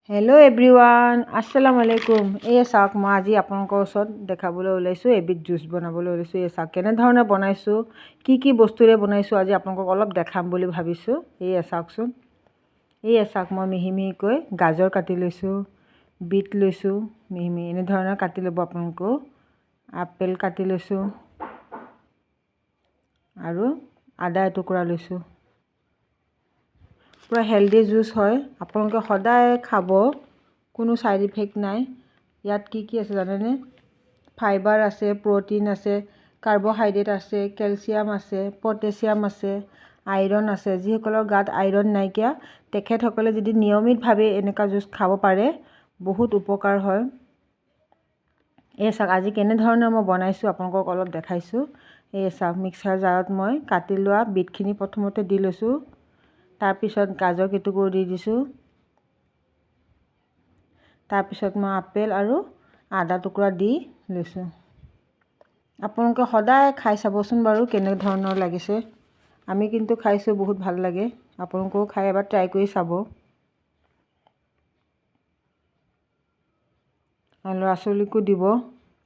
Hello' everyone, আসসালামু আলাইকুম। এই চাওক, মই আজি আপোনালোকৰ ওচৰত দেখাবলৈ ওলাইছোঁ এবিধ জুচ বনাবলৈ ওলাইছোঁ। এই চাওক কেনেধৰণে বনাইছোঁ, কি বস্তুৰে বনাইছোঁ আজি আপোনালোকক অলপ দেখাম বুলি ভাবিছোঁ। চাওকচোন, চাওক, মই মিহি মিহিকৈ গাজৰ কাটি লৈছোঁ, বিট লৈছোঁ মিহি মিহি, এনেধৰণে কাটি ল'ব আপোনালোকেও। আপেল কাটি লৈছোঁ আৰু আদা এটুকুৰা লৈছোঁ। পূৰা হেল্ডি জুচ হয়, আপোনালোকে সদায় খাব, কোনো ছাইড ইফেক্ট নাই। ইয়াত কি আছে জানেনে? ফাইবাৰ আছে, প্ৰ'টিন আছে, কাৰ্বহাইড্ৰেট আছে, কেলছিয়াম আছে, পটেছিয়াম আছে, আইৰণ আছে। যিসকলৰ গাত আইৰণ নাইকিয়া তেখেতসকলে যদি নিয়মিতভাৱে এনেকুৱা জুচ খাব পাৰে বহুত উপকাৰ হয়। চাওক, আজি কেনেধৰণে মই বনাইছোঁ আপোনালোকক অলপ দেখাইছোঁ। চাওক, মিক্সাৰ জাৰত মই কাটি লোৱা বিটখিনি প্ৰথমতে দি লৈছোঁ, তাৰপিছত গাজৰ কেইটুকুৰ দি দিছোঁ, তাৰপিছত মই আপেল আৰু আদা টুকুৰা দি লৈছোঁ। আপোনালোকে সদায় খাই চাবচোন বাৰু কেনেধৰণৰ লাগিছে। আমি কিন্তু খাইছোঁ, বহুত ভাল লাগে। আপোনালোকেও খাই এবাৰ ট্ৰাই কৰি চাব। ল'ৰা ছোৱালীকো দিব,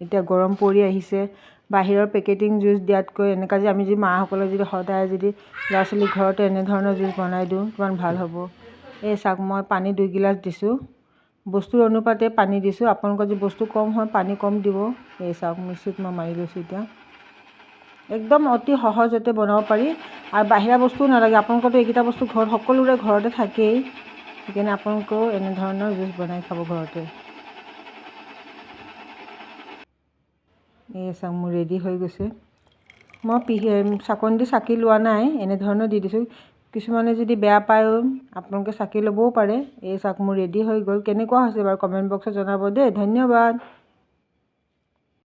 এতিয়া গৰম পৰি আহিছে। বাহিৰৰ পেকেটিং জুচ দিয়াতকৈ এনেকুৱা যে আমি যদি মাসকলে যদি সদায় যদি ল'ৰা ছোৱালীক ঘৰতে এনেধৰণৰ জুচ বনাই দিওঁ কিমান ভাল হ'ব। চাওক, মই পানী 2 গিলাচ দিছোঁ, বস্তুৰ অনুপাতে পানী দিছোঁ। আপোনালোকৰ যদি বস্তু কম হয় পানী কম দিব। চাওক, মিক্সিত মই মাৰি লৈছোঁ। এতিয়া একদম অতি সহজতে বনাব পাৰি আৰু বাহিৰা বস্তুও নালাগে। আপোনালোকৰতো এইকেইটা বস্তু ঘৰত সকলোৰে ঘৰতে থাকেই, সেইকাৰণে আপোনালোকেও এনেধৰণৰ জুচ বনাই খাব ঘৰতে। চাওক, মোৰ ৰেডি হৈ গৈছে। মই চাকনি দি চাকি লোৱা নাই, এনেধৰণৰ দি দিছোঁ। কিছুমানে যদি বেয়া পায়ো আপোনালোকে চাকি ল'বও পাৰে। চাওক, মোৰ ৰেডি হৈ গ'ল। কেনেকুৱা হৈছে বাৰু কমেণ্ট বক্সত জনাব দেই। ধন্যবাদ।